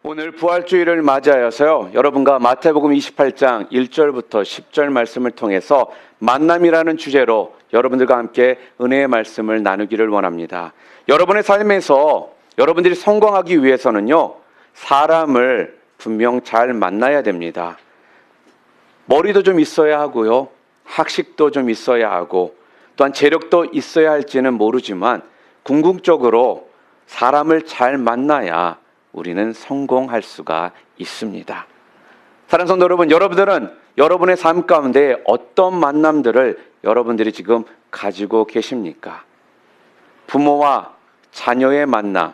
오늘 부활주일을 맞이하여서요, 여러분과 마태복음 28장 1절부터 10절 말씀을 통해서 만남이라는 주제로 여러분들과 함께 은혜의 말씀을 나누기를 원합니다. 여러분의 삶에서 여러분들이 성공하기 위해서는요, 사람을 분명 잘 만나야 됩니다. 머리도 좀 있어야 하고요, 학식도 좀 있어야 하고, 또한 재력도 있어야 할지는 모르지만 궁극적으로 사람을 잘 만나야 우리는 성공할 수가 있습니다. 사랑하는 성도 여러분, 여러분들은 여러분의 삶 가운데 어떤 만남들을 여러분들이 지금 가지고 계십니까? 부모와 자녀의 만남,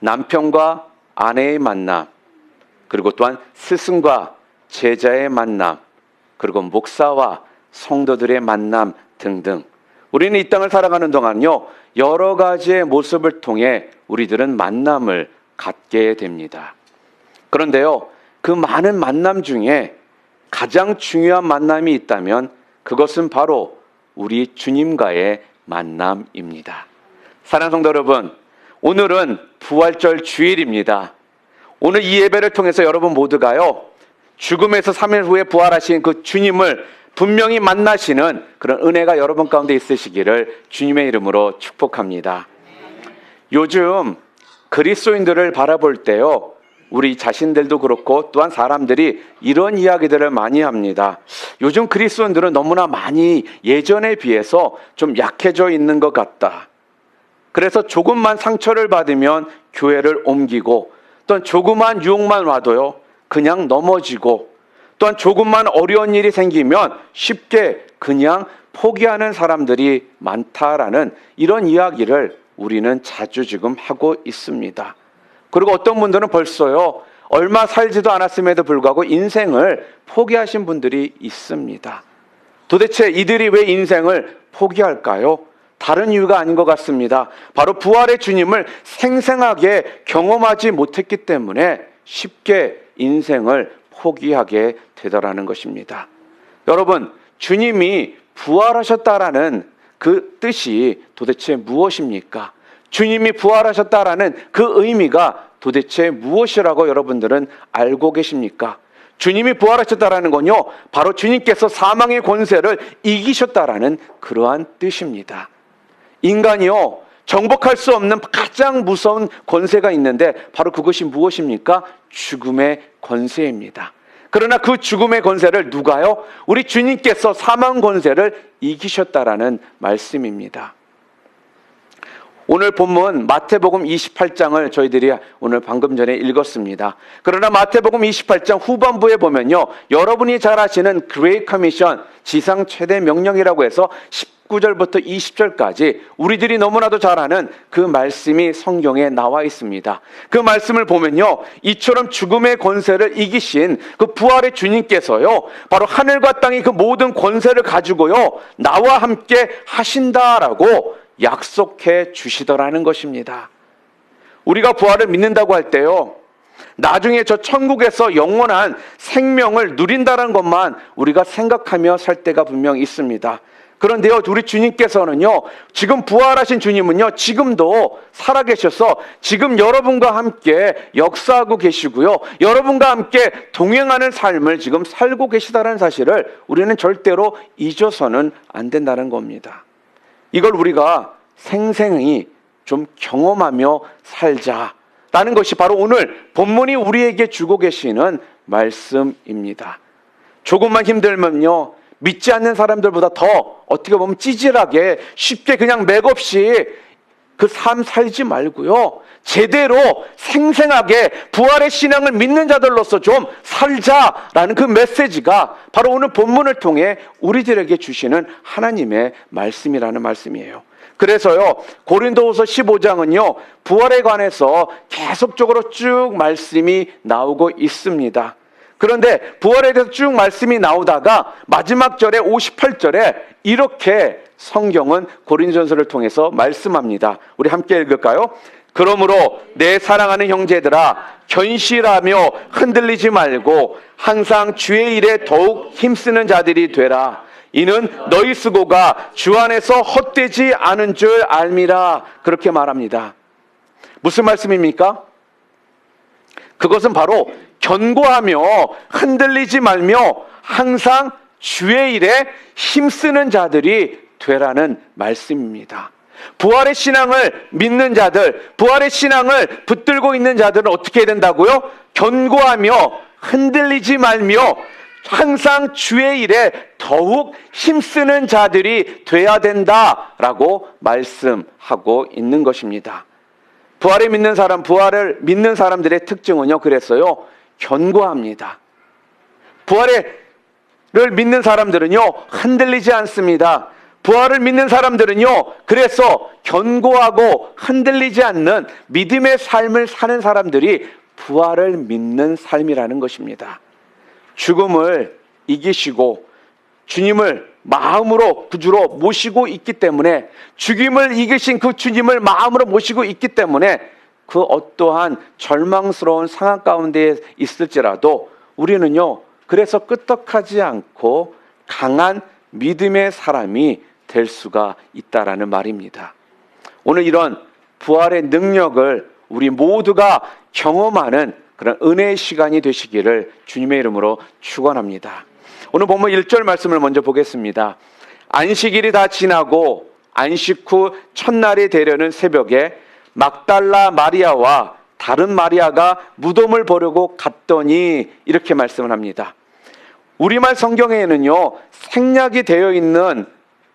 남편과 아내의 만남, 그리고 또한 스승과 제자의 만남, 그리고 목사와 성도들의 만남 등등. 우리는 이 땅을 살아가는 동안요, 여러 가지의 모습을 통해 우리들은 만남을 갖게 됩니다. 그런데요, 그 많은 만남 중에 가장 중요한 만남이 있다면 그것은 바로 우리 주님과의 만남입니다. 사랑하는 성도 여러분, 오늘은 부활절 주일입니다. 오늘 이 예배를 통해서 여러분 모두가요, 죽음에서 3일 후에 부활하신 그 주님을 분명히 만나시는 그런 은혜가 여러분 가운데 있으시기를 주님의 이름으로 축복합니다. 요즘 그리스도인들을 바라볼 때요, 우리 자신들도 그렇고 또한 사람들이 이런 이야기들을 많이 합니다. 요즘 그리스도인들은 너무나 많이 예전에 비해서 좀 약해져 있는 것 같다. 그래서 조금만 상처를 받으면 교회를 옮기고, 또한 조그만 유혹만 와도요, 그냥 넘어지고, 또한 조금만 어려운 일이 생기면 쉽게 그냥 포기하는 사람들이 많다라는 이런 이야기를 우리는 자주 지금 하고 있습니다. 그리고 어떤 분들은 벌써요, 얼마 살지도 않았음에도 불구하고 인생을 포기하신 분들이 있습니다. 도대체 이들이 왜 인생을 포기할까요? 다른 이유가 아닌 것 같습니다. 바로 부활의 주님을 생생하게 경험하지 못했기 때문에 쉽게 인생을 포기하게 되더라는 것입니다. 여러분, 주님이 부활하셨다라는 그 뜻이 도대체 무엇입니까? 주님이 부활하셨다라는 그 의미가 도대체 무엇이라고 여러분들은 알고 계십니까? 주님이 부활하셨다라는 건요, 바로 주님께서 사망의 권세를 이기셨다라는 그러한 뜻입니다. 인간이요, 정복할 수 없는 가장 무서운 권세가 있는데 바로 그것이 무엇입니까? 죽음의 권세입니다. 그러나 그 죽음의 권세를 누가요? 우리 주님께서 사망 권세를 이기셨다라는 말씀입니다. 오늘 본문 마태복음 28장을 저희들이 오늘 방금 전에 읽었습니다. 그러나 마태복음 28장 후반부에 보면요, 여러분이 잘 아시는 그레이트 커미션, 지상 최대 명령이라고 해서 19절부터 20절까지 우리들이 너무나도 잘 아는 그 말씀이 성경에 나와 있습니다. 그 말씀을 보면요, 이처럼 죽음의 권세를 이기신 그 부활의 주님께서요, 바로 하늘과 땅의 그 모든 권세를 가지고요, 나와 함께 하신다라고 약속해 주시더라는 것입니다. 우리가 부활을 믿는다고 할 때요, 나중에 저 천국에서 영원한 생명을 누린다는 것만 우리가 생각하며 살 때가 분명 있습니다. 그런데요, 우리 주님께서는요, 지금 부활하신 주님은요, 지금도 살아계셔서 지금 여러분과 함께 역사하고 계시고요, 여러분과 함께 동행하는 삶을 지금 살고 계시다는 사실을 우리는 절대로 잊어서는 안 된다는 겁니다. 이걸 우리가 생생히 좀 경험하며 살자라는 것이 바로 오늘 본문이 우리에게 주고 계시는 말씀입니다. 조금만 힘들면요, 믿지 않는 사람들보다 더 어떻게 보면 찌질하게 쉽게 그냥 맥없이 그 삶 살지 말고요, 제대로 생생하게 부활의 신앙을 믿는 자들로서 좀 살자라는 그 메시지가 바로 오늘 본문을 통해 우리들에게 주시는 하나님의 말씀이라는 말씀이에요. 그래서요, 고린도후서 15장은요, 부활에 관해서 계속적으로 쭉 말씀이 나오고 있습니다. 그런데 부활에 대해서 쭉 말씀이 나오다가 마지막 절에 58절에 이렇게 성경은 고린도전서를 통해서 말씀합니다. 우리 함께 읽을까요? 그러므로 내 사랑하는 형제들아, 견실하며 흔들리지 말고 항상 주의 일에 더욱 힘쓰는 자들이 되라. 이는 너희 수고가 주 안에서 헛되지 않은 줄 알미라. 그렇게 말합니다. 무슨 말씀입니까? 그것은 바로 견고하며 흔들리지 말며 항상 주의 일에 힘쓰는 자들이 되라는 말씀입니다. 부활의 신앙을 믿는 자들, 부활의 신앙을 붙들고 있는 자들은 어떻게 해야 된다고요? 견고하며 흔들리지 말며 항상 주의 일에 더욱 힘쓰는 자들이 돼야 된다라고 말씀하고 있는 것입니다. 부활을 믿는 사람들의 특징은요, 그랬어요. 견고합니다. 부활을 믿는 사람들은요, 흔들리지 않습니다. 부활을 믿는 사람들은요, 그래서 견고하고 흔들리지 않는 믿음의 삶을 사는 사람들이 부활을 믿는 삶이라는 것입니다. 죽음을 이기시고 주님을 마음으로 구주로 모시고 있기 때문에, 죽임을 이기신 그 주님을 마음으로 모시고 있기 때문에 그 어떠한 절망스러운 상황 가운데 있을지라도 우리는요, 그래서 끄떡하지 않고 강한 믿음의 사람이 될 수가 있다라는 말입니다. 오늘 이런 부활의 능력을 우리 모두가 경험하는 그런 은혜의 시간이 되시기를 주님의 이름으로 축원합니다. 오늘 본문 1절 말씀을 먼저 보겠습니다. 안식일이 다 지나고 안식 후 첫날이 되려는 새벽에 막달라 마리아와 다른 마리아가 무덤을 보려고 갔더니, 이렇게 말씀을 합니다. 우리말 성경에는요, 생략이 되어 있는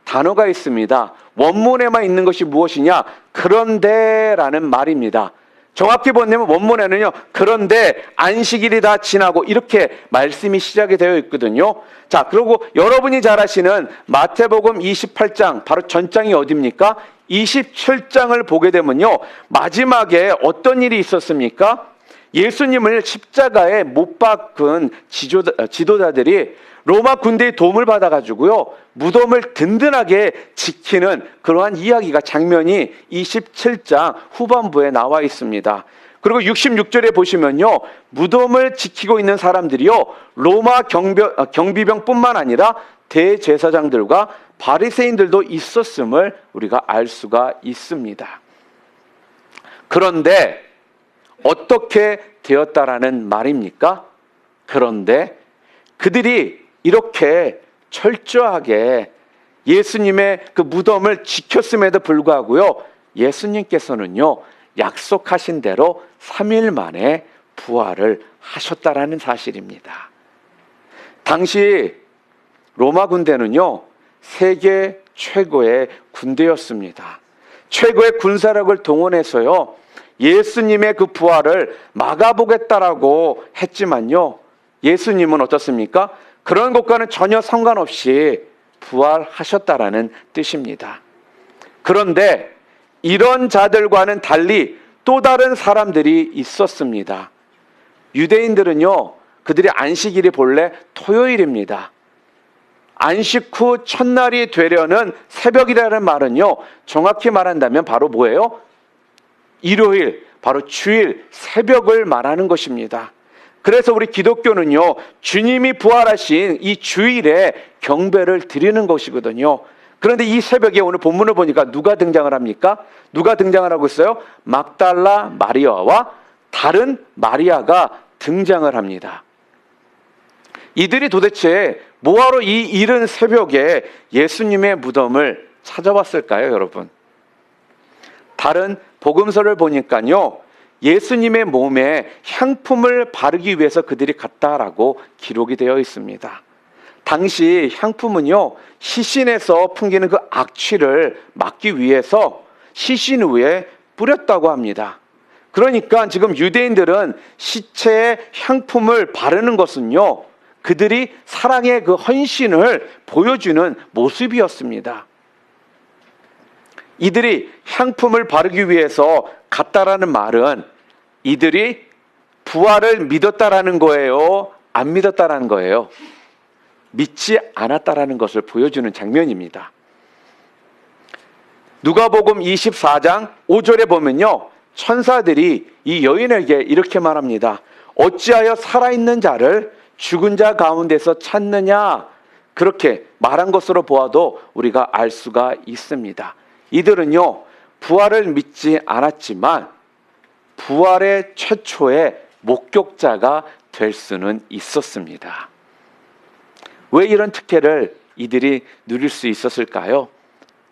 단어가 있습니다. 원문에만 있는 것이 무엇이냐? 그런데라는 말입니다. 정확히 보면 원문에는요, 그런데 안식일이 다 지나고 이렇게 말씀이 시작이 되어 있거든요. 자, 그리고 여러분이 잘 아시는 마태복음 28장, 바로 전장이 어디입니까? 27장을 보게 되면요, 마지막에 어떤 일이 있었습니까? 예수님을 십자가에 못 박은 지도자들이 로마 군대의 도움을 받아가지고요, 무덤을 든든하게 지키는 그러한 이야기가, 장면이 27장 후반부에 나와 있습니다. 그리고 66절에 보시면요, 무덤을 지키고 있는 사람들이요, 로마 경비병뿐만 아니라 대제사장들과 바리새인들도 있었음을 우리가 알 수가 있습니다. 그런데 어떻게 되었다라는 말입니까? 그런데 그들이 이렇게 철저하게 예수님의 그 무덤을 지켰음에도 불구하고요, 예수님께서는요, 약속하신 대로 3일 만에 부활을 하셨다라는 사실입니다. 당시 로마 군대는요, 세계 최고의 군대였습니다. 최고의 군사력을 동원해서요, 예수님의 그 부활을 막아보겠다라고 했지만요, 예수님은 어떻습니까? 그런 것과는 전혀 상관없이 부활하셨다라는 뜻입니다. 그런데 이런 자들과는 달리 또 다른 사람들이 있었습니다. 유대인들은요, 그들의 안식일이 본래 토요일입니다. 안식 후 첫날이 되려는 새벽이라는 말은요, 정확히 말한다면 바로 뭐예요? 일요일, 바로 주일 새벽을 말하는 것입니다. 그래서 우리 기독교는요, 주님이 부활하신 이 주일에 경배를 드리는 것이거든요. 그런데 이 새벽에 오늘 본문을 보니까 누가 등장을 합니까? 누가 등장을 하고 있어요? 막달라 마리아와 다른 마리아가 등장을 합니다. 이들이 도대체 뭐하러 이 이른 새벽에 예수님의 무덤을 찾아왔을까요, 여러분? 다른 복음서를 보니까요, 예수님의 몸에 향품을 바르기 위해서 그들이 갔다라고 기록이 되어 있습니다. 당시 향품은요, 시신에서 풍기는 그 악취를 막기 위해서 시신 위에 뿌렸다고 합니다. 그러니까 지금 유대인들은 시체에 향품을 바르는 것은요, 그들이 사랑의 그 헌신을 보여주는 모습이었습니다. 이들이 향품을 바르기 위해서 갔다라는 말은 이들이 부활을 믿었다라는 거예요? 안 믿었다라는 거예요? 믿지 않았다라는 것을 보여주는 장면입니다. 누가복음 24장 5절에 보면요, 천사들이 이 여인에게 이렇게 말합니다. 어찌하여 살아있는 자를 죽은 자 가운데서 찾느냐? 그렇게 말한 것으로 보아도 우리가 알 수가 있습니다. 이들은요, 부활을 믿지 않았지만 부활의 최초의 목격자가 될 수는 있었습니다. 왜 이런 특혜를 이들이 누릴 수 있었을까요?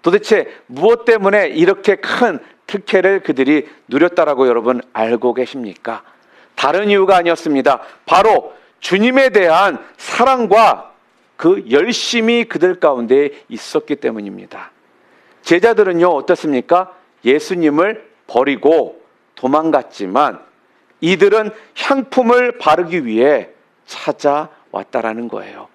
도대체 무엇 때문에 이렇게 큰 특혜를 그들이 누렸다라고 여러분 알고 계십니까? 다른 이유가 아니었습니다. 바로 주님에 대한 사랑과 그 열심이 그들 가운데 있었기 때문입니다. 제자들은요, 어떻습니까? 예수님을 버리고 도망갔지만 이들은 향품을 바르기 위해 찾아왔다라는 거예요.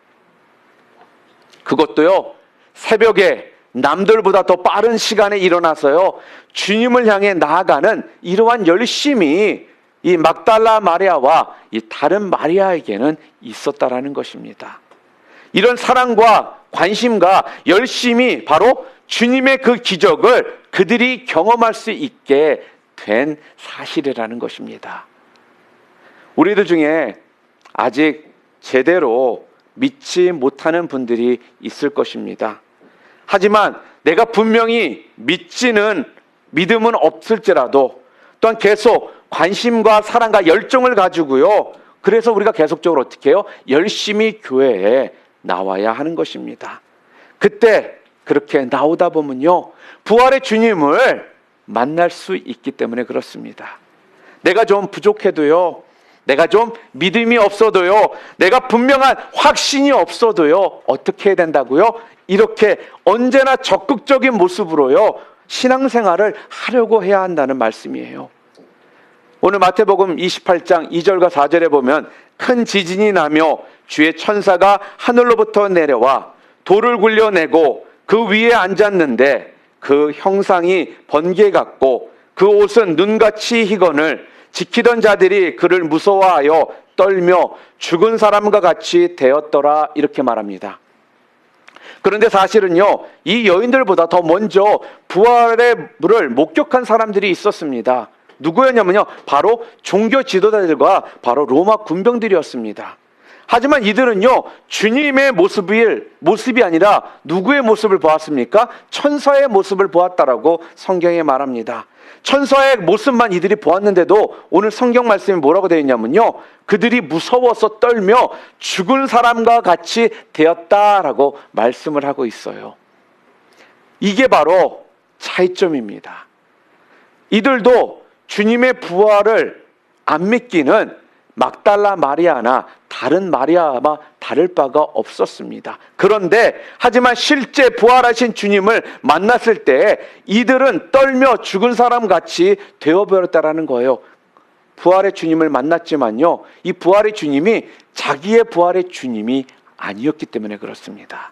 그것도요, 새벽에 남들보다 더 빠른 시간에 일어나서요, 주님을 향해 나아가는 이러한 열심이 이 막달라 마리아와 이 다른 마리아에게는 있었다라는 것입니다. 이런 사랑과 관심과 열심이 바로 주님의 그 기적을 그들이 경험할 수 있게 된 사실이라는 것입니다. 우리들 중에 아직 제대로 믿지 못하는 분들이 있을 것입니다. 하지만 내가 분명히 믿음은 없을지라도 또한 계속 관심과 사랑과 열정을 가지고요, 그래서 우리가 계속적으로 어떻게 해요? 열심히 교회에 나와야 하는 것입니다. 그때 그렇게 나오다 보면요, 부활의 주님을 만날 수 있기 때문에 그렇습니다. 내가 좀 부족해도요, 내가 좀 믿음이 없어도요, 내가 분명한 확신이 없어도요, 어떻게 해야 된다고요? 이렇게 언제나 적극적인 모습으로요, 신앙생활을 하려고 해야 한다는 말씀이에요. 오늘 마태복음 28장 2절과 4절에 보면 큰 지진이 나며 주의 천사가 하늘로부터 내려와 돌을 굴려내고 그 위에 앉았는데 그 형상이 번개 같고 그 옷은 눈같이 희건을 지키던 자들이 그를 무서워하여 떨며 죽은 사람과 같이 되었더라, 이렇게 말합니다. 그런데 사실은요, 이 여인들보다 더 먼저 부활의 물을 목격한 사람들이 있었습니다. 누구였냐면요, 바로 종교 지도자들과 바로 로마 군병들이었습니다. 하지만 이들은요, 주님의 모습이 아니라 누구의 모습을 보았습니까? 천사의 모습을 보았다라고 성경에 말합니다. 천사의 모습만 이들이 보았는데도 오늘 성경 말씀이 뭐라고 되어 있냐면요, 그들이 무서워서 떨며 죽은 사람과 같이 되었다라고 말씀을 하고 있어요. 이게 바로 차이점입니다. 이들도 주님의 부활을 안 믿기는 막달라 마리아나 다른 마리아와 다를 바가 없었습니다. 그런데 하지만 실제 부활하신 주님을 만났을 때 이들은 떨며 죽은 사람 같이 되어버렸다라는 거예요. 부활의 주님을 만났지만요, 이 부활의 주님이 자기의 부활의 주님이 아니었기 때문에 그렇습니다.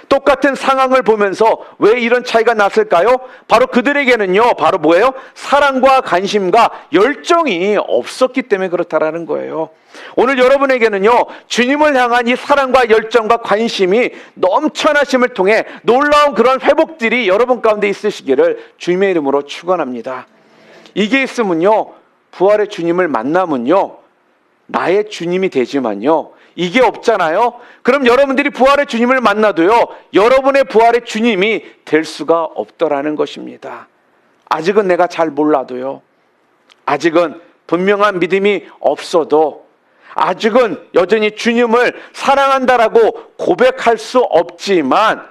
똑같은 상황을 보면서 왜 이런 차이가 났을까요? 바로 그들에게는요, 바로 뭐예요? 사랑과 관심과 열정이 없었기 때문에 그렇다라는 거예요. 오늘 여러분에게는요, 주님을 향한 이 사랑과 열정과 관심이 넘쳐나심을 통해 놀라운 그런 회복들이 여러분 가운데 있으시기를 주님의 이름으로 축원합니다. 이게 있으면요, 부활의 주님을 만나면요, 나의 주님이 되지만요, 이게 없잖아요. 그럼 여러분들이 부활의 주님을 만나도요, 여러분의 부활의 주님이 될 수가 없더라는 것입니다. 아직은 내가 잘 몰라도요, 아직은 분명한 믿음이 없어도, 아직은 여전히 주님을 사랑한다라고 고백할 수 없지만,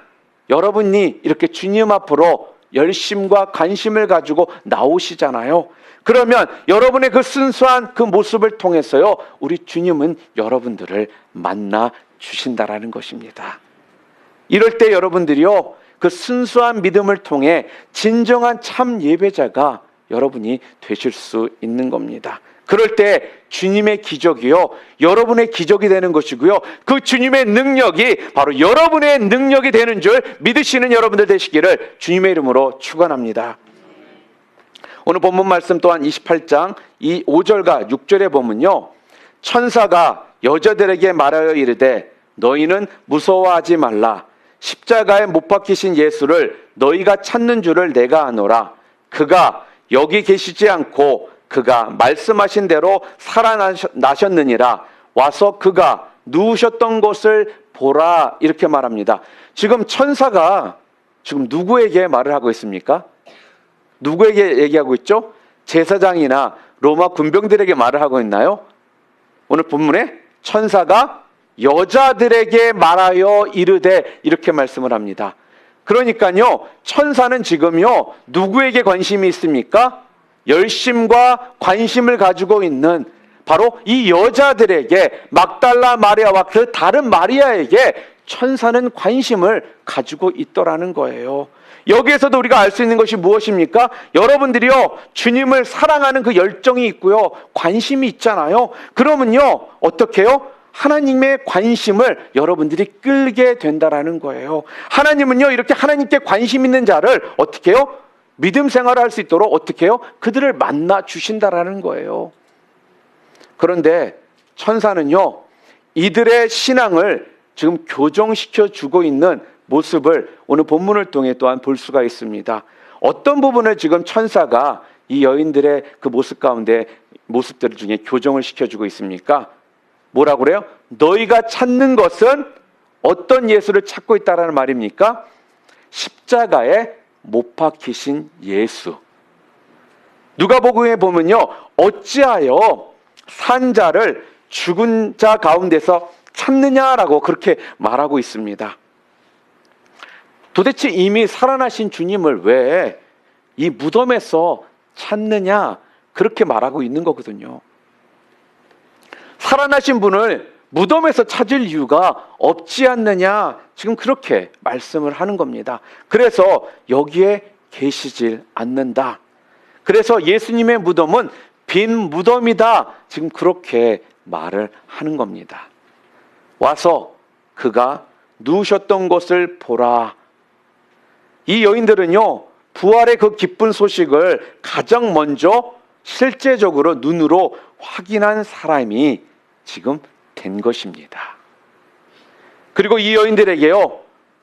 여러분이 이렇게 주님 앞으로 열심과 관심을 가지고 나오시잖아요. 그러면 여러분의 그 순수한 그 모습을 통해서요, 우리 주님은 여러분들을 만나 주신다라는 것입니다. 이럴 때 여러분들이요, 그 순수한 믿음을 통해 진정한 참 예배자가 여러분이 되실 수 있는 겁니다. 그럴 때 주님의 기적이요, 여러분의 기적이 되는 것이고요, 그 주님의 능력이 바로 여러분의 능력이 되는 줄 믿으시는 여러분들 되시기를 주님의 이름으로 축원합니다. 오늘 본문 말씀 또한 28장 5절과 6절에 보면요, 천사가 여자들에게 말하여 이르되 너희는 무서워하지 말라. 십자가에 못 박히신 예수를 너희가 찾는 줄을 내가 아노라. 그가 여기 계시지 않고 그가 말씀하신 대로 살아나셨느니라. 와서 그가 누우셨던 곳을 보라, 이렇게 말합니다. 지금 천사가 지금 누구에게 말을 하고 있습니까? 누구에게 얘기하고 있죠? 제사장이나 로마 군병들에게 말을 하고 있나요? 오늘 본문에 천사가 여자들에게 말하여 이르되 이렇게 말씀을 합니다. 그러니까요, 천사는 지금요, 누구에게 관심이 있습니까? 열심과 관심을 가지고 있는 바로 이 여자들에게, 막달라 마리아와 그 다른 마리아에게 천사는 관심을 가지고 있더라는 거예요. 여기에서도 우리가 알 수 있는 것이 무엇입니까? 여러분들이요, 주님을 사랑하는 그 열정이 있고요, 관심이 있잖아요. 그러면요, 어떻게 해요? 하나님의 관심을 여러분들이 끌게 된다라는 거예요. 하나님은요, 이렇게 하나님께 관심 있는 자를 어떻게 해요? 믿음 생활을 할 수 있도록 어떻게 해요? 그들을 만나 주신다라는 거예요. 그런데 천사는요, 이들의 신앙을 지금 교정시켜 주고 있는 모습을 오늘 본문을 통해 또한 볼 수가 있습니다. 어떤 부분을 지금 천사가 이 여인들의 그 모습 가운데, 모습들 중에 교정을 시켜주고 있습니까? 뭐라고 그래요? 너희가 찾는 것은 어떤 예수를 찾고 있다라는 말입니까? 십자가에 못 박히신 예수. 누가복음에 보면요, 어찌하여 산 자를 죽은 자 가운데서 찾느냐라고 그렇게 말하고 있습니다. 도대체 이미 살아나신 주님을 왜 이 무덤에서 찾느냐, 그렇게 말하고 있는 거거든요. 살아나신 분을 무덤에서 찾을 이유가 없지 않느냐, 지금 그렇게 말씀을 하는 겁니다. 그래서 여기에 계시질 않는다. 그래서 예수님의 무덤은 빈 무덤이다, 지금 그렇게 말을 하는 겁니다. 와서 그가 누우셨던 곳을 보라. 이 여인들은요, 부활의 그 기쁜 소식을 가장 먼저 실제적으로 눈으로 확인한 사람이 지금 된 것입니다. 그리고 이 여인들에게요,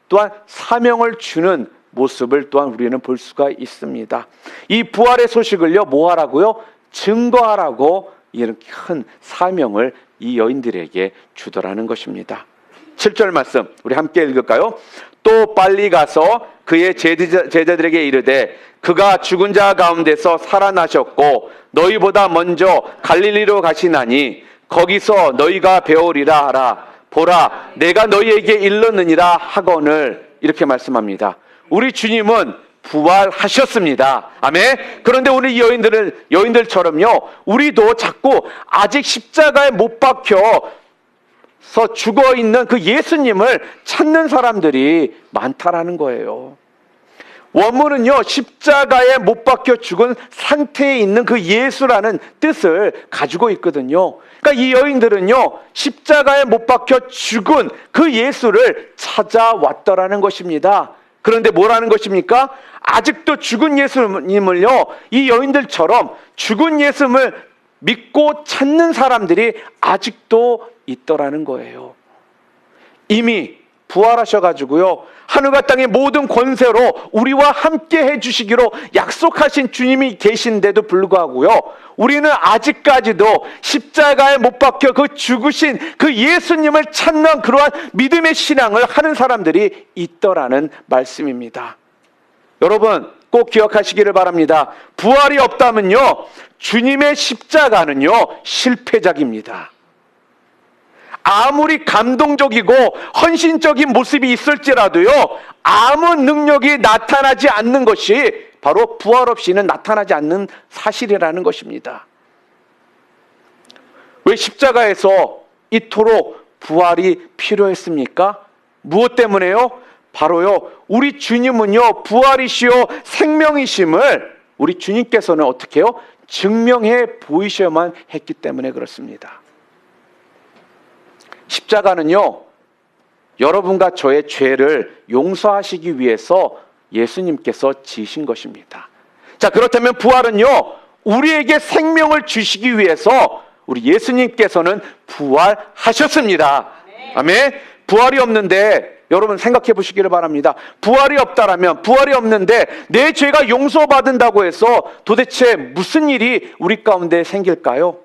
또한 사명을 주는 모습을 또한 우리는 볼 수가 있습니다. 이 부활의 소식을요, 뭐 하라고요? 증거하라고 이런 큰 사명을 이 여인들에게 주더라는 것입니다. 7절 말씀 우리 함께 읽을까요? 또 빨리 가서 그의 제자들에게 이르되 그가 죽은 자 가운데서 살아나셨고 너희보다 먼저 갈릴리로 가시나니 거기서 너희가 배우리라 하라. 보라, 내가 너희에게 일렀느니라 하거늘. 이렇게 말씀합니다. 우리 주님은 부활하셨습니다. 아멘. 그런데 우리 여인들처럼요, 우리도 자꾸 아직 십자가에 못 박혀서 죽어 있는 그 예수님을 찾는 사람들이 많다라는 거예요. 원문은요, 십자가에 못 박혀 죽은 상태에 있는 그 예수라는 뜻을 가지고 있거든요. 그러니까 이 여인들은요, 십자가에 못 박혀 죽은 그 예수를 찾아왔더라는 것입니다. 그런데 뭐라는 것입니까? 아직도 죽은 예수님을요, 이 여인들처럼 죽은 예수님을 믿고 찾는 사람들이 아직도 있더라는 거예요. 이미 부활하셔가지고요, 하늘과 땅의 모든 권세로 우리와 함께 해주시기로 약속하신 주님이 계신데도 불구하고요, 우리는 아직까지도 십자가에 못 박혀 그 죽으신 그 예수님을 찾는 그러한 믿음의 신앙을 하는 사람들이 있더라는 말씀입니다. 여러분 꼭 기억하시기를 바랍니다. 부활이 없다면요, 주님의 십자가는요, 실패작입니다. 아무리 감동적이고 헌신적인 모습이 있을지라도요, 아무 능력이 나타나지 않는 것이 바로 부활 없이는 나타나지 않는 사실이라는 것입니다. 왜 십자가에서 이토록 부활이 필요했습니까? 무엇 때문에요? 바로요, 우리 주님은요, 부활이시요 생명이심을 우리 주님께서는 어떻게 해요? 증명해 보이셔야만 했기 때문에 그렇습니다. 십자가는요, 여러분과 저의 죄를 용서하시기 위해서 예수님께서 지신 것입니다. 자, 그렇다면 부활은요, 우리에게 생명을 주시기 위해서 우리 예수님께서는 부활하셨습니다. 아멘. 부활이 없는데 여러분 생각해 보시기를 바랍니다. 부활이 없다라면, 부활이 없는데 내 죄가 용서받는다고 해서 도대체 무슨 일이 우리 가운데 생길까요?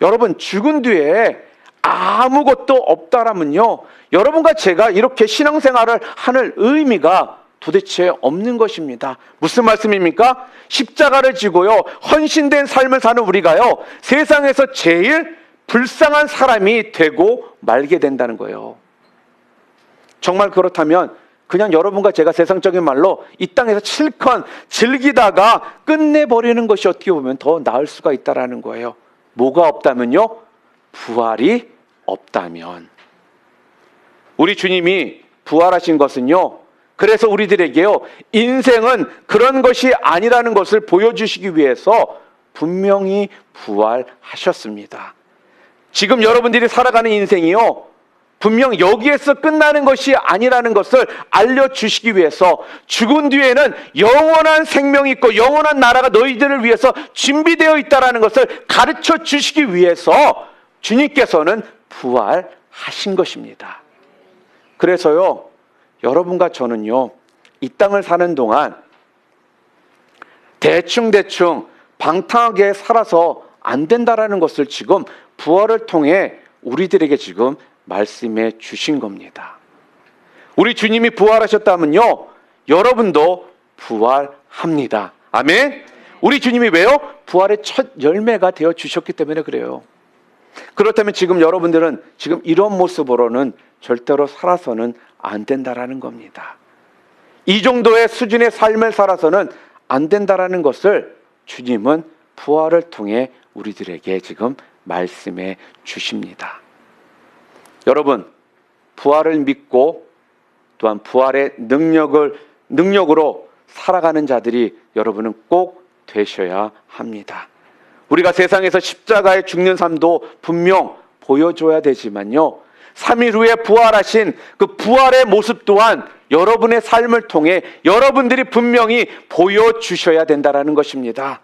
여러분, 죽은 뒤에 아무것도 없다라면요, 여러분과 제가 이렇게 신앙생활을 하는 의미가 도대체 없는 것입니다. 무슨 말씀입니까? 십자가를 지고요, 헌신된 삶을 사는 우리가요, 세상에서 제일 불쌍한 사람이 되고 말게 된다는 거예요. 정말 그렇다면 그냥 여러분과 제가 세상적인 말로 이 땅에서 실컷 즐기다가 끝내버리는 것이 어떻게 보면 더 나을 수가 있다는 거예요. 뭐가 없다면요? 부활이 없다면. 우리 주님이 부활하신 것은요, 그래서 우리들에게요, 인생은 그런 것이 아니라는 것을 보여주시기 위해서 분명히 부활하셨습니다. 지금 여러분들이 살아가는 인생이요, 분명 여기에서 끝나는 것이 아니라는 것을 알려주시기 위해서 죽은 뒤에는 영원한 생명이 있고 영원한 나라가 너희들을 위해서 준비되어 있다는 것을 가르쳐 주시기 위해서 주님께서는 부활하신 것입니다. 그래서요, 여러분과 저는요, 이 땅을 사는 동안 대충 방탕하게 살아서 안 된다라는 것을 지금 부활을 통해 우리들에게 지금 말씀해 주신 겁니다. 우리 주님이 부활하셨다면요, 여러분도 부활합니다. 아멘. 우리 주님이 왜요? 부활의 첫 열매가 되어 주셨기 때문에 그래요. 그렇다면 지금 여러분들은 지금 이런 모습으로는 절대로 살아서는 안 된다라는 겁니다. 이 정도의 수준의 삶을 살아서는 안 된다라는 것을 주님은 부활을 통해 우리들에게 지금 말씀해 주십니다. 여러분, 부활을 믿고 또한 부활의 능력으로 살아가는 자들이 여러분은 꼭 되셔야 합니다. 우리가 세상에서 십자가에 죽는 삶도 분명 보여줘야 되지만요, 3일 후에 부활하신 그 부활의 모습 또한 여러분의 삶을 통해 여러분들이 분명히 보여주셔야 된다는 것입니다.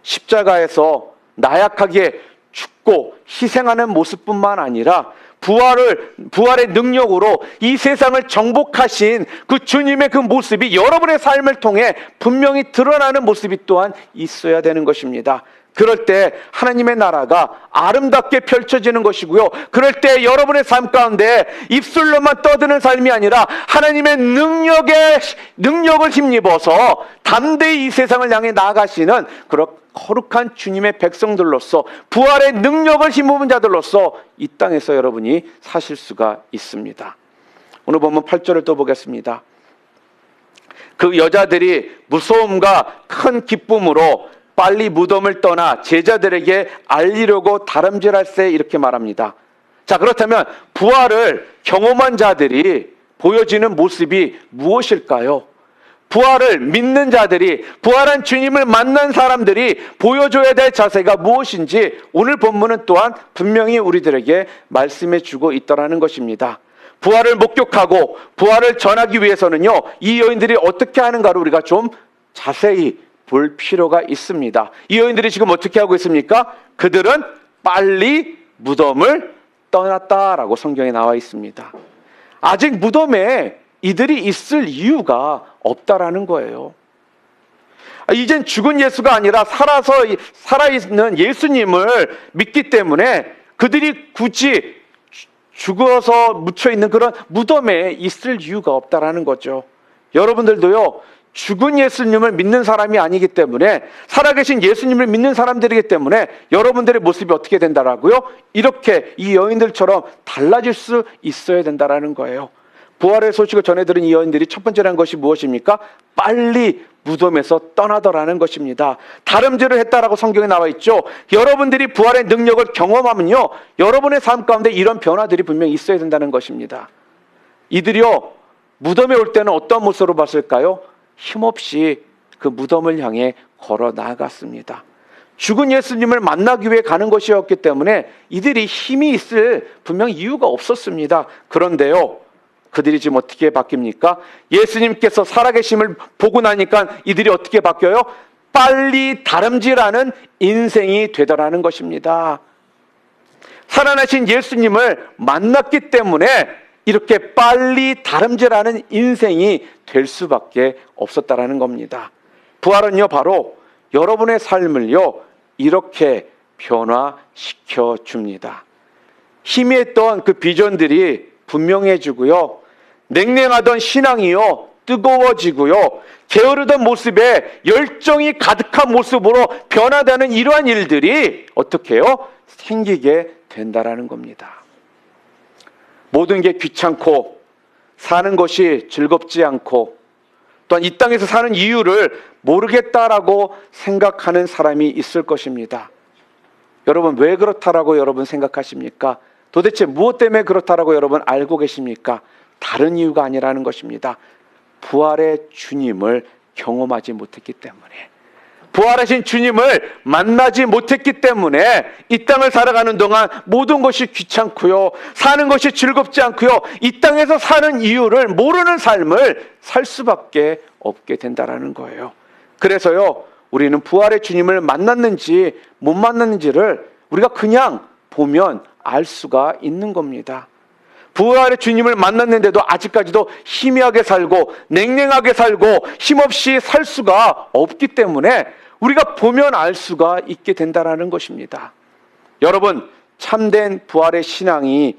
십자가에서 나약하게 죽고 희생하는 모습뿐만 아니라 부활의 능력으로 이 세상을 정복하신 그 주님의 그 모습이 여러분의 삶을 통해 분명히 드러나는 모습이 또한 있어야 되는 것입니다. 그럴 때 하나님의 나라가 아름답게 펼쳐지는 것이고요, 그럴 때 여러분의 삶 가운데 입술로만 떠드는 삶이 아니라 하나님의 능력을 힘입어서 담대히 이 세상을 향해 나아가시는 그런 거룩한 주님의 백성들로서, 부활의 능력을 힘입은 자들로서 이 땅에서 여러분이 사실 수가 있습니다. 오늘 보면 8절을 또 보겠습니다. 그 여자들이 무서움과 큰 기쁨으로 빨리 무덤을 떠나 제자들에게 알리려고 다름질할세, 이렇게 말합니다. 자, 그렇다면 부활을 경험한 자들이 보여지는 모습이 무엇일까요? 부활을 믿는 자들이, 부활한 주님을 만난 사람들이 보여줘야 될 자세가 무엇인지 오늘 본문은 또한 분명히 우리들에게 말씀해 주고 있더라는 것입니다. 부활을 목격하고 부활을 전하기 위해서는요, 이 여인들이 어떻게 하는가를 우리가 좀 자세히 볼 필요가 있습니다. 이 여인들이 지금 어떻게 하고 있습니까? 그들은 빨리 무덤을 떠났다라고 성경에 나와 있습니다. 아직 무덤에 이들이 있을 이유가 없다라는 거예요. 이젠 죽은 예수가 아니라 살아있는 예수님을 믿기 때문에 그들이 굳이 죽어서 묻혀있는 그런 무덤에 있을 이유가 없다라는 거죠. 여러분들도요, 죽은 예수님을 믿는 사람이 아니기 때문에, 살아계신 예수님을 믿는 사람들이기 때문에 여러분들의 모습이 어떻게 된다라고요? 이렇게 이 여인들처럼 달라질 수 있어야 된다라는 거예요. 부활의 소식을 전해들은 이 여인들이 첫 번째로 한 것이 무엇입니까? 빨리 무덤에서 떠나더라는 것입니다. 다름질을 했다라고 성경에 나와 있죠. 여러분들이 부활의 능력을 경험하면요, 여러분의 삶 가운데 이런 변화들이 분명히 있어야 된다는 것입니다. 이들이요, 무덤에 올 때는 어떤 모습으로 봤을까요? 힘없이 그 무덤을 향해 걸어 나아갔습니다. 죽은 예수님을 만나기 위해 가는 것이었기 때문에 이들이 힘이 있을 분명 이유가 없었습니다. 그런데요, 그들이 지금 어떻게 바뀝니까? 예수님께서 살아계심을 보고 나니까 이들이 어떻게 바뀌어요? 빨리 다름질하는 인생이 되더라는 것입니다. 살아나신 예수님을 만났기 때문에 이렇게 빨리 다름질하는 인생이 될 수밖에 없었다라는 겁니다. 부활은요, 바로 여러분의 삶을요, 이렇게 변화시켜 줍니다. 희미했던 그 비전들이 분명해지고요, 냉랭하던 신앙이요, 뜨거워지고요. 게으르던 모습에 열정이 가득한 모습으로 변화되는 이러한 일들이 어떻게 해요? 생기게 된다라는 겁니다. 모든 게 귀찮고 사는 것이 즐겁지 않고 또한 이 땅에서 사는 이유를 모르겠다라고 생각하는 사람이 있을 것입니다. 여러분, 왜 그렇다라고 여러분 생각하십니까? 도대체 무엇 때문에 그렇다라고 여러분 알고 계십니까? 다른 이유가 아니라는 것입니다. 부활의 주님을 경험하지 못했기 때문에, 부활하신 주님을 만나지 못했기 때문에 이 땅을 살아가는 동안 모든 것이 귀찮고요, 사는 것이 즐겁지 않고요, 이 땅에서 사는 이유를 모르는 삶을 살 수밖에 없게 된다라는 거예요. 그래서요, 우리는 부활의 주님을 만났는지 못 만났는지를 우리가 그냥 보면 알 수가 있는 겁니다. 부활의 주님을 만났는데도 아직까지도 희미하게 살고 냉랭하게 살고 힘없이 살 수가 없기 때문에 우리가 보면 알 수가 있게 된다는 것입니다. 여러분, 참된 부활의 신앙을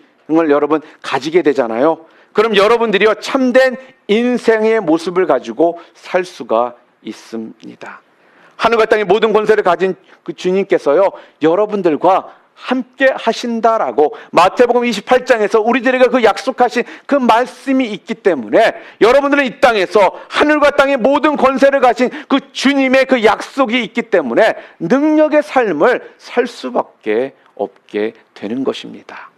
여러분 가지게 되잖아요. 그럼 여러분들이요, 참된 인생의 모습을 가지고 살 수가 있습니다. 하늘과 땅의 모든 권세를 가진 그 주님께서요, 여러분들과 함께 하신다라고 마태복음 28장에서 우리들에게 그 약속하신 그 말씀이 있기 때문에 여러분들은 이 땅에서 하늘과 땅의 모든 권세를 가진 그 주님의 그 약속이 있기 때문에 능력의 삶을 살 수밖에 없게 되는 것입니다.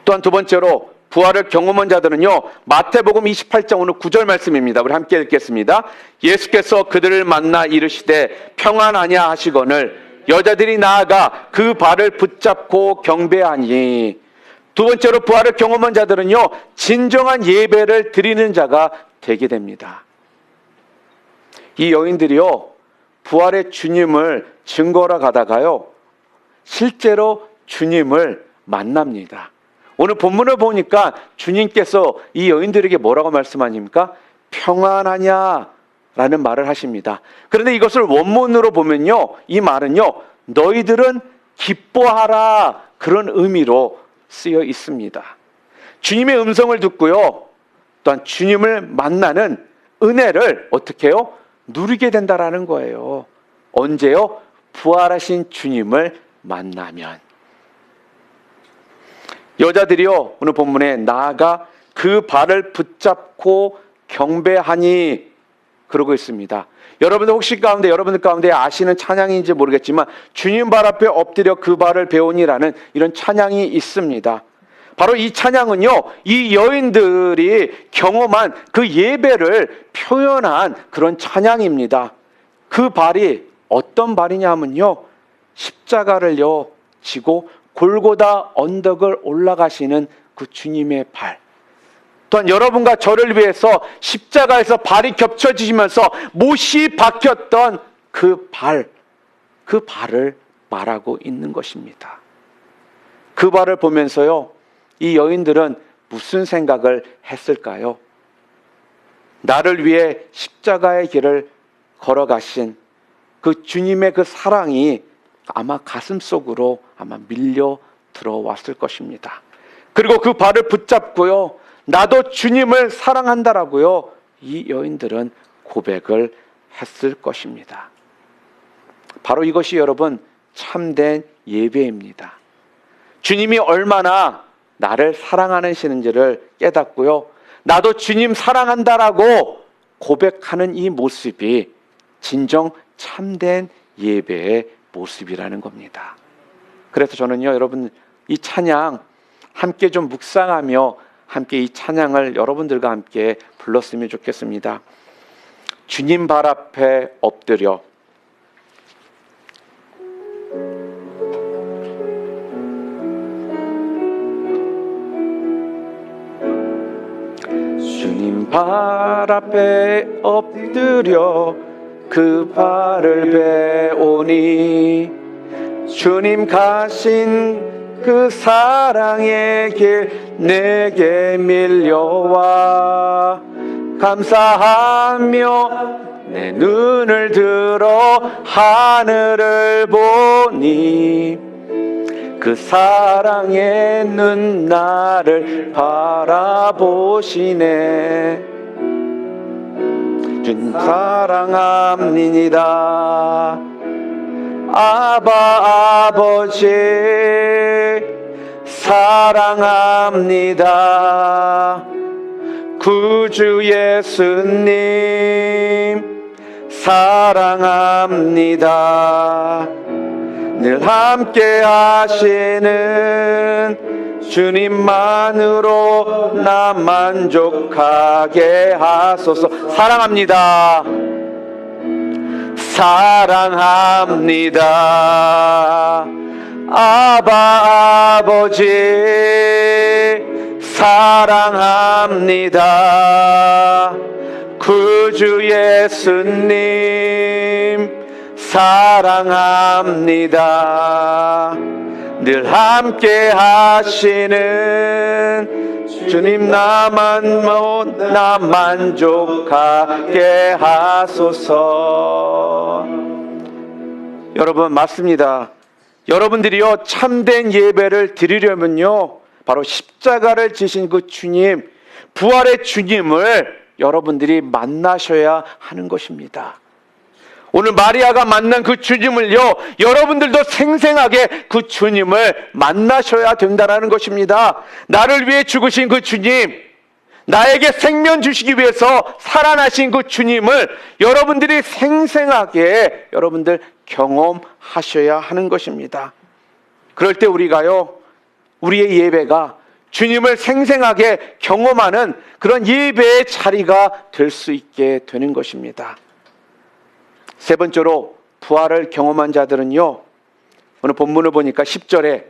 또한 두 번째로 부활을 경험한 자들은요, 마태복음 28장 오늘 9절 말씀입니다. 우리 함께 읽겠습니다. 예수께서 그들을 만나 이르시되 평안하냐 하시거늘 여자들이 나아가 그 발을 붙잡고 경배하니. 두 번째로 부활을 경험한 자들은요, 진정한 예배를 드리는 자가 되게 됩니다. 이 여인들이요, 부활의 주님을 증거하러 가다가요, 실제로 주님을 만납니다. 오늘 본문을 보니까 주님께서 이 여인들에게 뭐라고 말씀하십니까? 평안하냐? 라는 말을 하십니다. 그런데 이것을 원문으로 보면요, 이 말은요, 너희들은 기뻐하라, 그런 의미로 쓰여 있습니다. 주님의 음성을 듣고요, 또한 주님을 만나는 은혜를 어떻게 해요? 누리게 된다라는 거예요. 언제요? 부활하신 주님을 만나면. 여자들이요, 오늘 본문에 나아가 그 발을 붙잡고 경배하니 그러고 있습니다. 여러분들 여러분들 가운데 아시는 찬양인지 모르겠지만 주님 발 앞에 엎드려 그 발을 배우니라는 이런 찬양이 있습니다. 바로 이 찬양은요, 이 여인들이 경험한 그 예배를 표현한 그런 찬양입니다. 그 발이 어떤 발이냐 하면요, 십자가를요 지고 골고다 언덕을 올라가시는 그 주님의 발. 또한 여러분과 저를 위해서 십자가에서 발이 겹쳐지시면서 못이 박혔던 그 발을 말하고 있는 것입니다. 그 발을 보면서요, 이 여인들은 무슨 생각을 했을까요? 나를 위해 십자가의 길을 걸어가신 그 주님의 그 사랑이 아마 가슴속으로 아마 밀려 들어왔을 것입니다. 그리고 그 발을 붙잡고요, 나도 주님을 사랑한다라고요, 이 여인들은 고백을 했을 것입니다. 바로 이것이 여러분 참된 예배입니다. 주님이 얼마나 나를 사랑하시는지를 깨닫고요, 나도 주님 사랑한다라고 고백하는 이 모습이 진정 참된 예배의 모습이라는 겁니다. 그래서 저는요, 여러분 이 찬양 함께 좀 묵상하며 함께 이 찬양을 여러분들과 함께 불렀으면 좋겠습니다. 주님 발 앞에 엎드려. 주님 발 앞에 엎드려 그 발을 배우니 주님 가신 그 사랑의 길 내게 밀려와 감사하며 내 눈을 들어 하늘을 보니 그 사랑의 눈 나를 바라보시네. 주님 사랑합니다. 아바 아버지 사랑합니다. 구주 예수님 사랑합니다. 늘 함께 하시는 주님만으로 나 만족하게 하소서. 사랑합니다. 사랑합니다. 아바 아버지 사랑합니다. 구주 예수님 사랑합니다. 늘 함께 하시는 주님 나 만족하게 하소서. 여러분 맞습니다. 여러분들이요 참된 예배를 드리려면요 바로 십자가를 지신 그 주님, 부활의 주님을 여러분들이 만나셔야 하는 것입니다. 오늘 마리아가 만난 그 주님을요 여러분들도 생생하게 그 주님을 만나셔야 된다는 것입니다. 나를 위해 죽으신 그 주님, 나에게 생명 주시기 위해서 살아나신 그 주님을 여러분들이 생생하게 여러분들 경험하셔야 하는 것입니다. 그럴 때 우리가요 우리의 예배가 주님을 생생하게 경험하는 그런 예배의 자리가 될 수 있게 되는 것입니다. 세 번째로 부활을 경험한 자들은요 오늘 본문을 보니까 10절에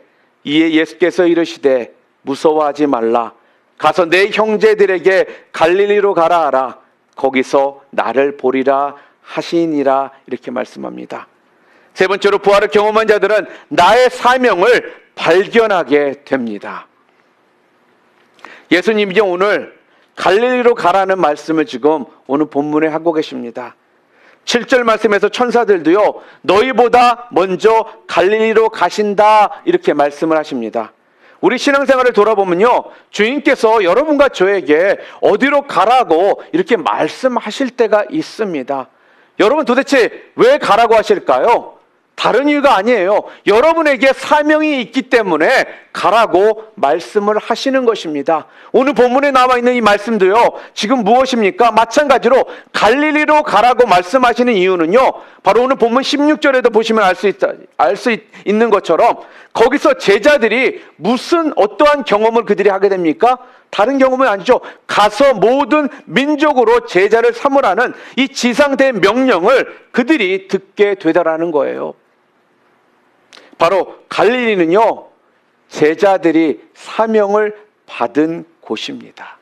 이에 예수께서 이르시되 무서워하지 말라. 가서 내 형제들에게 갈릴리로 가라 하라. 거기서 나를 보리라 하시니라. 이렇게 말씀합니다. 세 번째로 부활을 경험한 자들은 나의 사명을 발견하게 됩니다. 예수님이 오늘 갈릴리로 가라는 말씀을 지금 오늘 본문에 하고 계십니다. 7절 말씀에서 천사들도요 너희보다 먼저 갈릴리로 가신다 이렇게 말씀을 하십니다. 우리 신앙생활을 돌아보면요 주님께서 여러분과 저에게 어디로 가라고 이렇게 말씀하실 때가 있습니다. 여러분 도대체 왜 가라고 하실까요? 다른 이유가 아니에요. 여러분에게 사명이 있기 때문에 가라고 말씀을 하시는 것입니다. 오늘 본문에 나와 있는 이 말씀도요 지금 무엇입니까? 마찬가지로 갈릴리로 가라고 말씀하시는 이유는요 바로 오늘 본문 16절에도 보시면 알 수 있는 것처럼 거기서 제자들이 무슨 어떠한 경험을 그들이 하게 됩니까? 다른 경험은 아니죠. 가서 모든 민족으로 제자를 삼으라는 이 지상대 명령을 그들이 듣게 되더라는 거예요. 바로 갈릴리는요 제자들이 사명을 받은 곳입니다.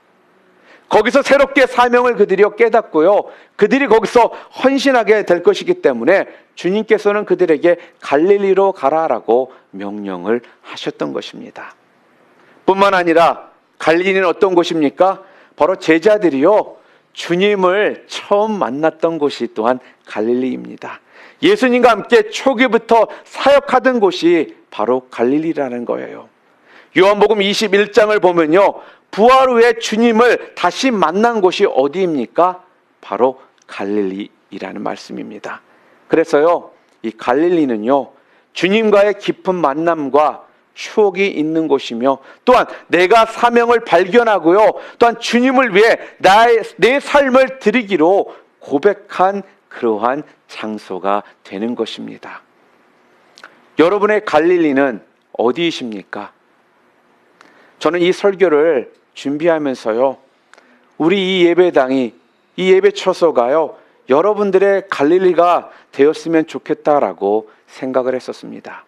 거기서 새롭게 사명을 그들이 깨닫고요 그들이 거기서 헌신하게 될 것이기 때문에 주님께서는 그들에게 갈릴리로 가라라고 명령을 하셨던 것입니다. 뿐만 아니라 갈릴리는 어떤 곳입니까? 바로 제자들이요 주님을 처음 만났던 곳이 또한 갈릴리입니다. 예수님과 함께 초기부터 사역하던 곳이 바로 갈릴리라는 거예요. 요한복음 21장을 보면요 부활 후에 주님을 다시 만난 곳이 어디입니까? 바로 갈릴리라는 말씀입니다. 그래서요 이 갈릴리는요 주님과의 깊은 만남과 추억이 있는 곳이며 또한 내가 사명을 발견하고요 또한 주님을 위해 내 삶을 드리기로 고백한 그러한 장소가 되는 것입니다. 여러분의 갈릴리는 어디이십니까? 저는 이 설교를 준비하면서요 우리 이 예배당이 이 예배 처소가요 여러분들의 갈릴리가 되었으면 좋겠다라고 생각을 했었습니다.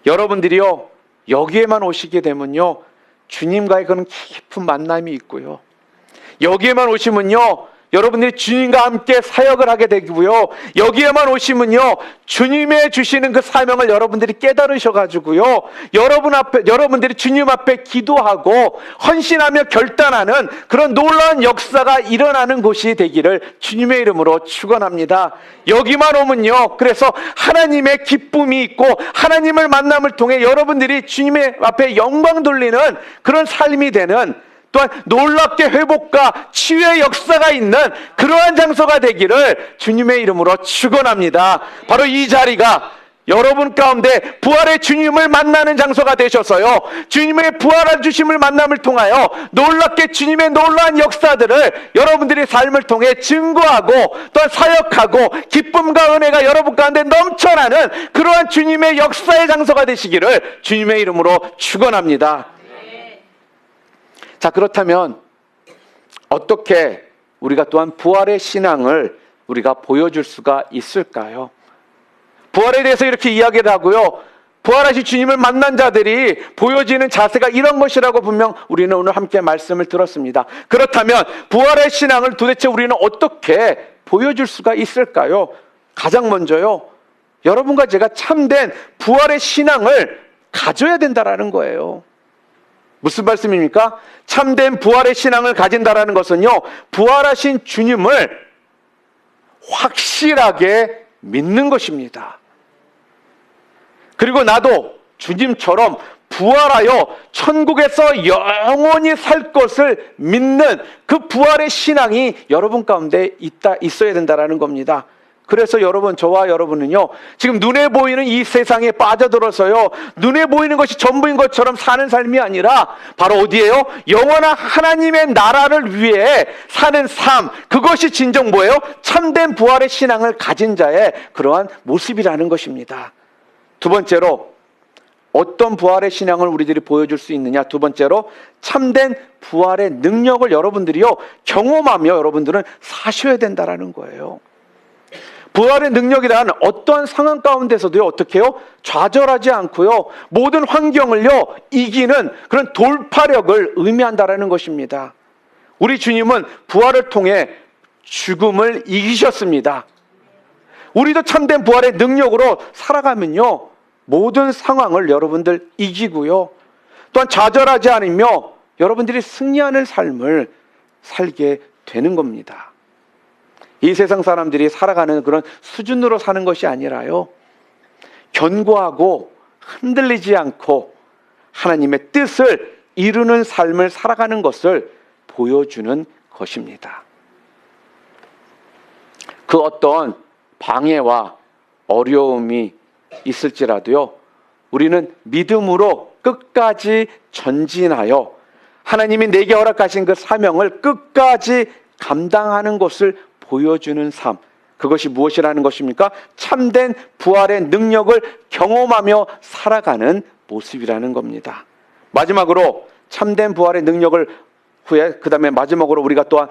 여러분들이요 여기에만 오시게 되면요 주님과의 그런 깊은 만남이 있고요 여기에만 오시면요 여러분들이 주님과 함께 사역을 하게 되고요. 여기에만 오시면요, 주님의 주시는 그 사명을 여러분들이 깨달으셔가지고요, 여러분들이 주님 앞에 기도하고 헌신하며 결단하는 그런 놀라운 역사가 일어나는 곳이 되기를 주님의 이름으로 축원합니다. 여기만 오면요, 그래서 하나님의 기쁨이 있고 하나님을 만남을 통해 여러분들이 주님의 앞에 영광 돌리는 그런 삶이 되는, 또한 놀랍게 회복과 치유의 역사가 있는 그러한 장소가 되기를 주님의 이름으로 축원합니다. 바로 이 자리가 여러분 가운데 부활의 주님을 만나는 장소가 되셔서요, 주님의 부활한 주심을 만남을 통하여 놀랍게 주님의 놀라운 역사들을 여러분들이 삶을 통해 증거하고 또한 사역하고 기쁨과 은혜가 여러분 가운데 넘쳐나는 그러한 주님의 역사의 장소가 되시기를 주님의 이름으로 축원합니다. 자, 그렇다면 어떻게 우리가 또한 부활의 신앙을 우리가 보여줄 수가 있을까요? 부활에 대해서 이렇게 이야기를 하고요, 부활하신 주님을 만난 자들이 보여지는 자세가 이런 것이라고 분명 우리는 오늘 함께 말씀을 들었습니다. 그렇다면 부활의 신앙을 도대체 우리는 어떻게 보여줄 수가 있을까요? 가장 먼저요, 여러분과 제가 참된 부활의 신앙을 가져야 된다라는 거예요. 무슨 말씀입니까? 참된 부활의 신앙을 가진다라는 것은요, 부활하신 주님을 확실하게 믿는 것입니다. 그리고 나도 주님처럼 부활하여 천국에서 영원히 살 것을 믿는 그 부활의 신앙이 여러분 가운데 있어야 된다라는 겁니다. 그래서 여러분, 저와 여러분은요, 지금 눈에 보이는 이 세상에 빠져들어서요, 눈에 보이는 것이 전부인 것처럼 사는 삶이 아니라 바로 어디예요? 영원한 하나님의 나라를 위해 사는 삶, 그것이 진정 뭐예요? 참된 부활의 신앙을 가진 자의 그러한 모습이라는 것입니다. 두 번째로, 어떤 부활의 신앙을 우리들이 보여줄 수 있느냐? 두 번째로, 참된 부활의 능력을 여러분들이요, 경험하며 여러분들은 사셔야 된다라는 거예요. 부활의 능력이란 어떠한 상황 가운데서도요, 어떻게 해요? 좌절하지 않고요, 모든 환경을요, 이기는 그런 돌파력을 의미한다라는 것입니다. 우리 주님은 부활을 통해 죽음을 이기셨습니다. 우리도 참된 부활의 능력으로 살아가면요, 모든 상황을 여러분들 이기고요, 또한 좌절하지 않으며 여러분들이 승리하는 삶을 살게 되는 겁니다. 이 세상 사람들이 살아가는 그런 수준으로 사는 것이 아니라요, 견고하고 흔들리지 않고 하나님의 뜻을 이루는 삶을 살아가는 것을 보여주는 것입니다. 그 어떤 방해와 어려움이 있을지라도요, 우리는 믿음으로 끝까지 전진하여 하나님이 내게 허락하신 그 사명을 끝까지 감당하는 것을 보여주는 삶, 그것이 무엇이라는 것입니까? 참된 부활의 능력을 경험하며 살아가는 모습이라는 겁니다. 마지막으로 참된 부활의 능력을 후에, 그 다음에 마지막으로 우리가 또한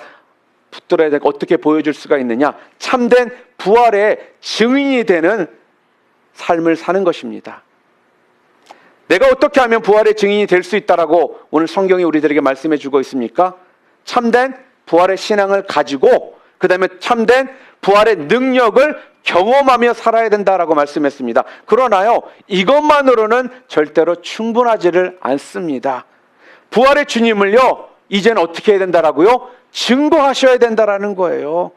붙들어야 될, 어떻게 보여줄 수가 있느냐? 참된 부활의 증인이 되는 삶을 사는 것입니다. 내가 어떻게 하면 부활의 증인이 될 수 있다라고 오늘 성경이 우리들에게 말씀해 주고 있습니까? 참된 부활의 신앙을 가지고 그 다음에 참된 부활의 능력을 경험하며 살아야 된다라고 말씀했습니다. 그러나요, 이것만으로는 절대로 충분하지를 않습니다. 부활의 주님을요, 이제는 어떻게 해야 된다라고요? 증거하셔야 된다라는 거예요.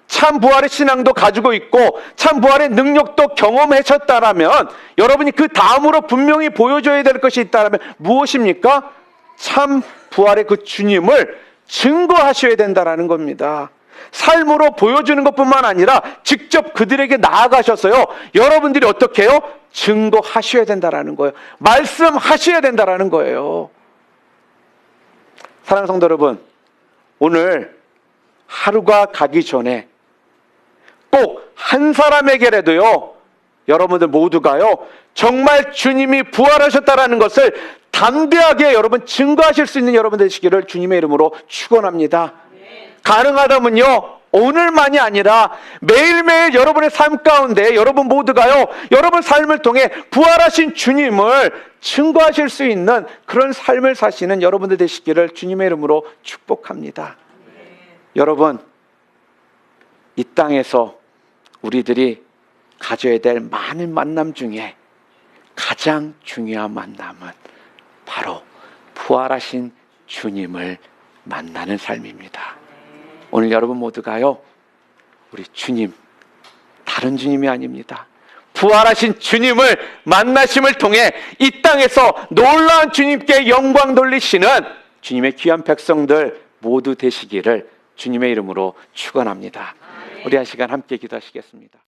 참 부활의 신앙도 가지고 있고 참 부활의 능력도 경험하셨다라면 여러분이 그 다음으로 분명히 보여줘야 될 것이 있다라면 무엇입니까? 참 부활의 그 주님을 증거하셔야 된다라는 겁니다. 삶으로 보여주는 것뿐만 아니라 직접 그들에게 나아가셔서요, 여러분들이 어떻게 해요? 증거하셔야 된다라는 거예요. 말씀하셔야 된다라는 거예요. 사랑하는 성도 여러분, 오늘 하루가 가기 전에 꼭 한 사람에게라도요, 여러분들 모두가요, 정말 주님이 부활하셨다라는 것을 담대하게 여러분 증거하실 수 있는 여러분 되시기를 주님의 이름으로 축원합니다. 가능하다면요, 오늘만이 아니라 매일매일 여러분의 삶 가운데 여러분 모두가요, 여러분 삶을 통해 부활하신 주님을 증거하실 수 있는 그런 삶을 사시는 여러분들 되시기를 주님의 이름으로 축복합니다. 여러분, 이 땅에서 우리들이 가져야 될 많은 만남 중에 가장 중요한 만남은 바로 부활하신 주님을 만나는 삶입니다. 오늘 여러분 모두가요, 우리 주님, 다른 주님이 아닙니다. 부활하신 주님을 만나심을 통해 이 땅에서 놀라운 주님께 영광 돌리시는 주님의 귀한 백성들 모두 되시기를 주님의 이름으로 축원합니다. 우리 한 시간 함께 기도하시겠습니다.